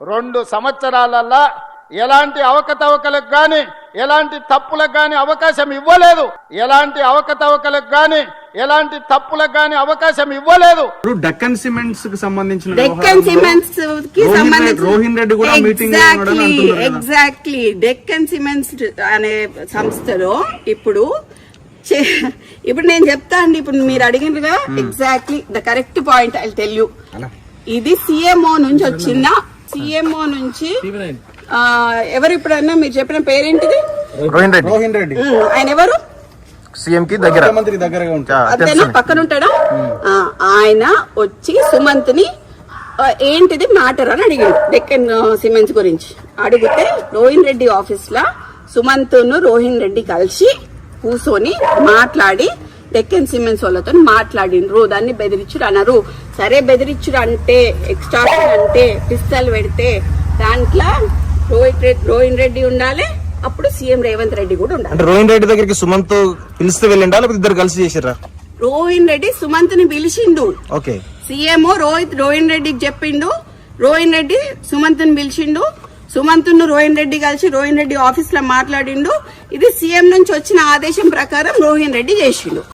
2 సంవత్సరాలల్లా ఎలాంటి అవకతవకలకు గాని ఎలాంటి తప్పులకు గాని అవకాశం ఇవ్వలేదు. ఎలాంటి అవకతవకలకు గాని ఎలాంటి తప్పులకు గాని అవకాశం ఇవ్వలేదు. డెక్కన్ సిమెంట్స్ కి సంబంధించిన రోహిన్ రెడ్డి కూడా మీటింగ్ ఎగ్జాక్ట్లీ డెక్కన్ సిమెంట్స్ అనే సంస్థలో ఇప్పుడు నేను చెప్తా అండి. ఇప్పుడు మీరు అడిగినగా exactly the correct point I tell you. ఇది సిఎంఓ నుంచి వచ్చిన సిఎంఓ నుంచి ఎవరు ఇప్పుడన్నా మీరు చెప్పిన పేరేంటిది? రోహిన్ రెడ్డి. ఆయన ఎవరు? సీఎం కి దగ్గర అదేనా పక్కన ఉంటాడా? ఆయన వచ్చి సుమంత్ ని ఏంటిది మ్యాటర్ అని అడిగాడు డెక్కన్ సిమెంట్స్ గురించి. అడిగితే రోహిన్ రెడ్డి ఆఫీస్ లా సుమంత్ ను రోహిన్ రెడ్డి కలిసి కూర్చొని మాట్లాడి డెక్కన్ సిమెంట్స్ వాళ్ళతో మాట్లాడిండ్రు. దాన్ని బెదిరించుడు అన్నారు. సరే బెదిరించుడు అంటే ఎక్స్ట్రాక్షన్ అంటే పిస్తల్ పెడితే దాంట్లో రోహిన్ రెడ్డి ఉండాలి, అప్పుడు సీఎం రేవంత్ రెడ్డి కూడా ఉండాలి. రోహిన్ రెడ్డి దగ్గరికి సుమంత్ పిలిస్తే వెళ్ళిండా లేకపోతే ఇద్దరు కలిసి చేసిరా? రోహిన్ రెడ్డి సుమంత్ ని పిలిచిండు. ఓకే. సీఎం రోహిన్ రెడ్డికి చెప్పిండు. రోహిన్ రెడ్డి సుమంత్ ని పిలిచిండు. సుమంత్ ను రోహిన్ రెడ్డి కలిసి రోహిన్ రెడ్డి ఆఫీస్ లో మాట్లాడిండు. ఇది సీఎం నుంచి వచ్చిన ఆదేశం ప్రకారం రోహిన్ రెడ్డి చేసిండు.